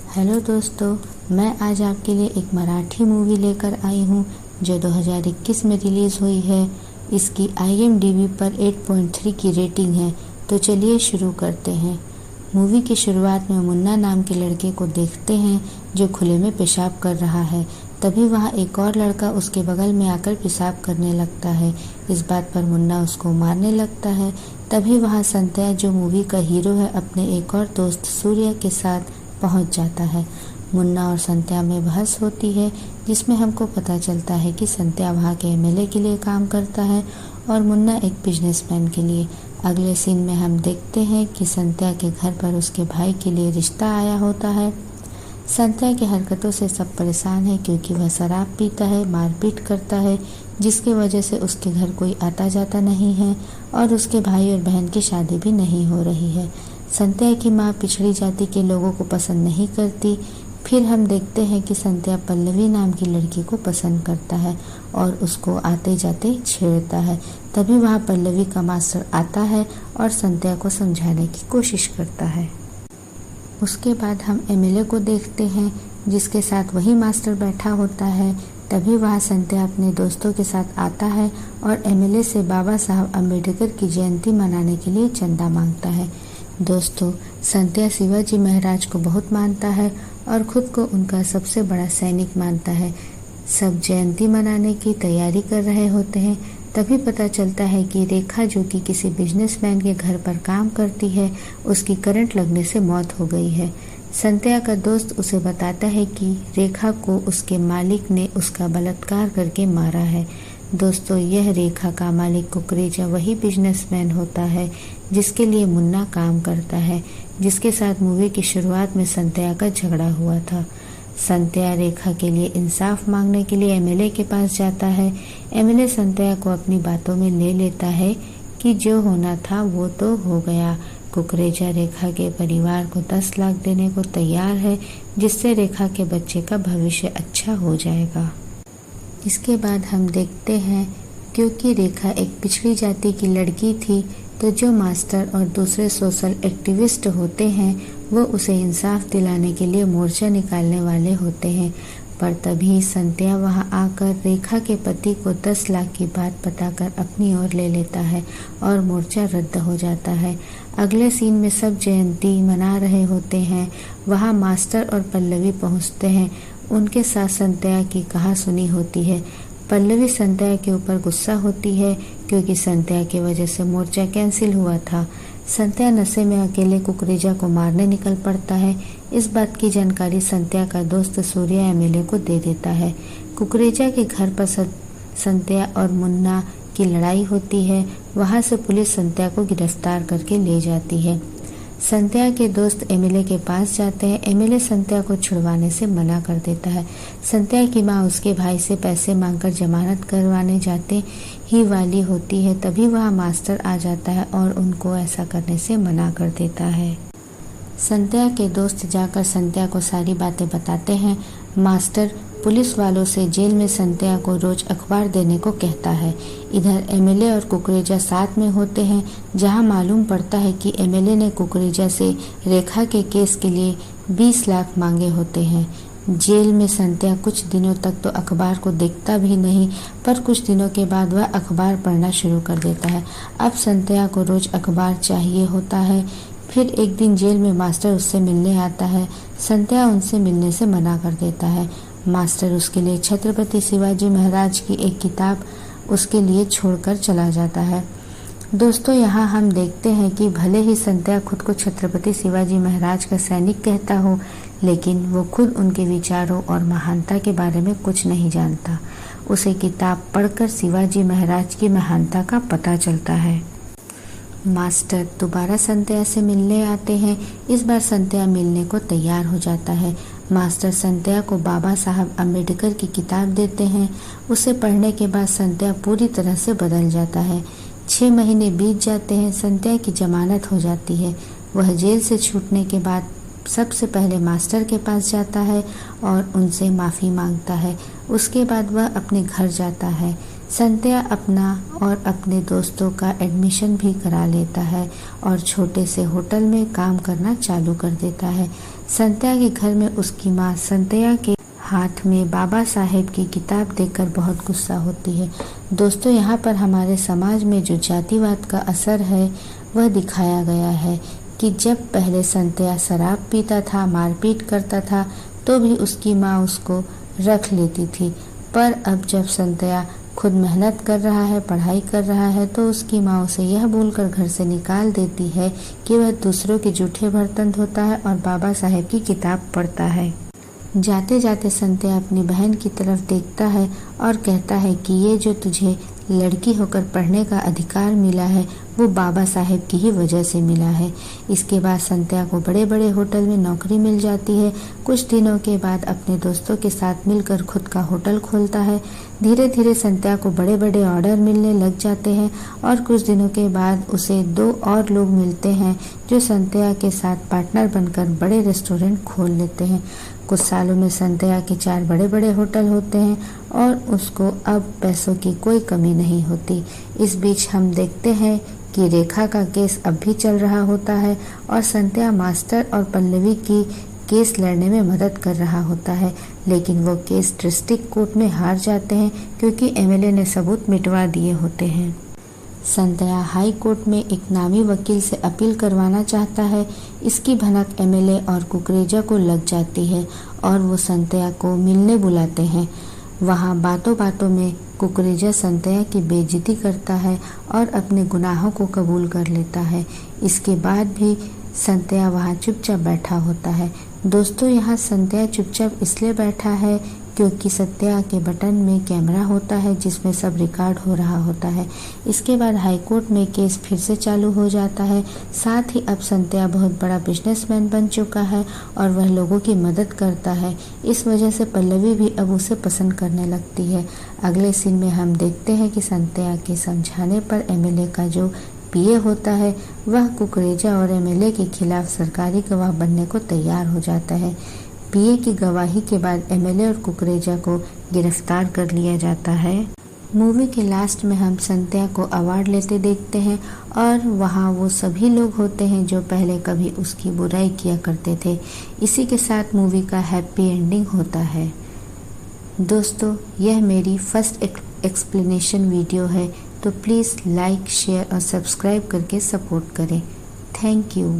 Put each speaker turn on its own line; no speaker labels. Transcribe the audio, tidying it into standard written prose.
Hello दोस्तों, मैं आज आपके लिए एक मराठी मूवी लेकर आई हूँ जो 2021 में रिलीज़ हुई है। इसकी IMDb पर 8.3 की रेटिंग है। तो चलिए शुरू करते हैं। मूवी की शुरुआत में मुन्ना नाम के लड़के को देखते हैं जो खुले में पेशाब कर रहा है। तभी वहाँ एक और लड़का उसके बगल में आकर पेशाब करने लगता है। इस बात पर मुन्ना उसको मारने लगता है। तभी वहाँ संत्या जो मूवी का हीरो है अपने एक और दोस्त सूर्य के साथ पहुंच जाता है। मुन्ना और संत्या में बहस होती है जिसमें हमको पता चलता है कि संत्या वहाँ के MLA के लिए काम करता है और मुन्ना एक बिजनेसमैन के लिए। अगले सीन में हम देखते हैं कि संत्या के घर पर उसके भाई के लिए रिश्ता आया होता है। संत्या की हरकतों से सब परेशान है क्योंकि वह शराब पीता है, मारपीट करता है, जिसकी वजह से उसके घर कोई आता जाता नहीं है और उसके भाई और बहन की शादी भी नहीं हो रही है। संत्या की माँ पिछड़ी जाति के लोगों को पसंद नहीं करती। फिर हम देखते हैं कि संत्या पल्लवी नाम की लड़की को पसंद करता है और उसको आते जाते छेड़ता है। तभी वहाँ पल्लवी का मास्टर आता है और संत्या को समझाने की कोशिश करता है। उसके बाद हम MLA को देखते हैं जिसके साथ वही मास्टर बैठा होता है। तभी वहाँ संत्या अपने दोस्तों के साथ आता है और MLA से बाबा साहब अम्बेडकर की जयंती मनाने के लिए चंदा मांगता है। दोस्तों, संत्या शिवाजी महाराज को बहुत मानता है और खुद को उनका सबसे बड़ा सैनिक मानता है। सब जयंती मनाने की तैयारी कर रहे होते हैं। तभी पता चलता है कि रेखा जो कि किसी बिजनेसमैन के घर पर काम करती है, उसकी करंट लगने से मौत हो गई है। संत्या का दोस्त उसे बताता है कि रेखा को उसके मालिक ने उसका बलात्कार करके मारा है। दोस्तों, यह रेखा का मालिक कुकरेजा वही बिजनेसमैन होता है जिसके लिए मुन्ना काम करता है, जिसके साथ मूवी की शुरुआत में संत्या का झगड़ा हुआ था। संत्या रेखा के लिए इंसाफ मांगने के लिए MLA के पास जाता है। MLA संत्या को अपनी बातों में ले लेता है कि जो होना था वो तो हो गया। कुकरेजा रेखा के परिवार को 10 लाख देने को तैयार है जिससे रेखा के बच्चे का भविष्य अच्छा हो जाएगा। इसके बाद हम देखते हैं क्योंकि रेखा एक पिछड़ी जाति की लड़की थी तो जो मास्टर और दूसरे सोशल एक्टिविस्ट होते हैं वो उसे इंसाफ दिलाने के लिए मोर्चा निकालने वाले होते हैं। पर तभी संत्या वहां आकर रेखा के पति को 10 लाख की बात बताकर अपनी ओर ले लेता है और मोर्चा रद्द हो जाता है। अगले सीन में सब जयंती मना रहे होते हैं। वहां मास्टर और पल्लवी पहुंचते हैं। उनके साथ संत्या की कहासुनी होती है। पल्लवी संत्या के ऊपर गुस्सा होती है क्योंकि संत्या की वजह से मोर्चा कैंसिल हुआ था। संत्या नशे में अकेले कुकरेजा को मारने निकल पड़ता है। इस बात की जानकारी संत्या का दोस्त सूर्य MLA को दे देता है। कुकरेजा के घर पर संत्या और मुन्ना की लड़ाई होती है। वहां से पुलिस संत्या को गिरफ्तार करके ले जाती है। संत्या के दोस्त MLA के पास जाते हैं। MLA संत्या को छुड़वाने से मना कर देता है। संत्या की माँ उसके भाई से पैसे मांगकर जमानत करवाने जाते ही वाली होती है। तभी वहाँ मास्टर आ जाता है और उनको ऐसा करने से मना कर देता है। संत्या के दोस्त जाकर संत्या को सारी बातें बताते हैं। मास्टर पुलिस वालों से जेल में संत्या को रोज अखबार देने को कहता है। इधर MLA और कुकरेजा साथ में होते हैं जहां मालूम पड़ता है कि MLA ने कुकरेजा से रेखा के केस के लिए 20 लाख मांगे होते हैं। जेल में संत्या कुछ दिनों तक तो अखबार को देखता भी नहीं, पर कुछ दिनों के बाद वह अखबार पढ़ना शुरू कर देता है। अब संत्या को रोज अखबार चाहिए होता है। फिर एक दिन जेल में मास्टर उससे मिलने आता है। संत्या उनसे मिलने से मना कर देता है। मास्टर उसके लिए छत्रपति शिवाजी महाराज की एक किताब उसके लिए छोड़कर चला जाता है। दोस्तों, यहाँ हम देखते हैं कि भले ही संत्या खुद को छत्रपति शिवाजी महाराज का सैनिक कहता हो, लेकिन वो खुद उनके विचारों और महानता के बारे में कुछ नहीं जानता। उसे किताब पढ़कर शिवाजी महाराज की महानता का पता चलता है। मास्टर दोबारा संत्या से मिलने आते हैं। इस बार संत्या मिलने को तैयार हो जाता है। मास्टर संत्या को बाबा साहब अम्बेडकर की किताब देते हैं। उसे पढ़ने के बाद संत्या पूरी तरह से बदल जाता है। 6 महीने बीत जाते हैं। संत्या की जमानत हो जाती है। वह जेल से छूटने के बाद सबसे पहले मास्टर के पास जाता है और उनसे माफ़ी मांगता है। उसके बाद वह अपने घर जाता है। संत्या अपना और अपने दोस्तों का एडमिशन भी करा लेता है और छोटे से होटल में काम करना चालू कर देता है। संध्या के घर में उसकी माँ संध्या के हाथ में बाबा साहेब की किताब देखकर बहुत गुस्सा होती है। दोस्तों, यहाँ पर हमारे समाज में जो जातिवाद का असर है वह दिखाया गया है कि जब पहले संध्या शराब पीता था, मारपीट करता था, तो भी उसकी माँ उसको रख लेती थी। पर अब जब संध्या खुद मेहनत कर रहा है, पढ़ाई कर रहा है, तो उसकी माँ उसे यह बोलकर घर से निकाल देती है कि वह दूसरों के जूठे बर्तन धोता है और बाबा साहेब की किताब पढ़ता है। जाते जाते संध्या अपनी बहन की तरफ देखता है और कहता है कि ये जो तुझे लड़की होकर पढ़ने का अधिकार मिला है वो बाबा साहेब की ही वजह से मिला है। इसके बाद संध्या को बड़े बड़े होटल में नौकरी मिल जाती है। कुछ दिनों के बाद अपने दोस्तों के साथ मिलकर खुद का होटल खोलता है। धीरे धीरे संध्या को बड़े बड़े ऑर्डर मिलने लग जाते हैं और कुछ दिनों के बाद उसे 2 और लोग मिलते हैं जो संध्या के साथ पार्टनर बनकर बड़े रेस्टोरेंट खोल लेते हैं। कुछ सालों में संध्या के 4 बड़े बड़े होटल होते हैं और उसको अब पैसों की कोई कमी नहीं होती। इस बीच हम देखते हैं कि रेखा का केस अब भी चल रहा होता है और संध्या मास्टर और पल्लवी की केस लड़ने में मदद कर रहा होता है, लेकिन वो केस डिस्ट्रिक्ट कोर्ट में हार जाते हैं क्योंकि एमएलए ने सबूत मिटवा दिए होते हैं। संध्या हाई कोर्ट में एक नामी वकील से अपील करवाना चाहता है। इसकी भनक एमएलए और कुकरेजा को लग जाती है और वो संध्या को मिलने बुलाते हैं। वहाँ बातों बातों में कुकरेजा संध्या की बेइज्जती करता है और अपने गुनाहों को कबूल कर लेता है। इसके बाद भी संध्या वहाँ चुपचाप बैठा होता है। दोस्तों, यहाँ संध्या चुपचाप इसलिए बैठा है क्योंकि संध्या के बटन में कैमरा होता है जिसमें सब रिकॉर्ड हो रहा होता है। इसके बाद हाई कोर्ट में केस फिर से चालू हो जाता है। साथ ही अब संध्या बहुत बड़ा बिजनेसमैन बन चुका है और वह लोगों की मदद करता है। इस वजह से पल्लवी भी अब उसे पसंद करने लगती है। अगले सीन में हम देखते हैं कि संध्या के समझाने पर एमएलए का जो पीए होता है वह कुकरेजा और एमएलए के खिलाफ सरकारी गवाह बनने को तैयार हो जाता है। पीए की गवाही के बाद एमएलए और कुकरेजा को गिरफ्तार कर लिया जाता है। मूवी के लास्ट में हम संध्या को अवार्ड लेते देखते हैं और वहाँ वो सभी लोग होते हैं जो पहले कभी उसकी बुराई किया करते थे। इसी के साथ मूवी का हैप्पी एंडिंग होता है। दोस्तों, यह मेरी फर्स्ट एक्सप्लेनेशन वीडियो है, तो प्लीज़ लाइक, शेयर और सब्सक्राइब करके सपोर्ट करें। Thank you.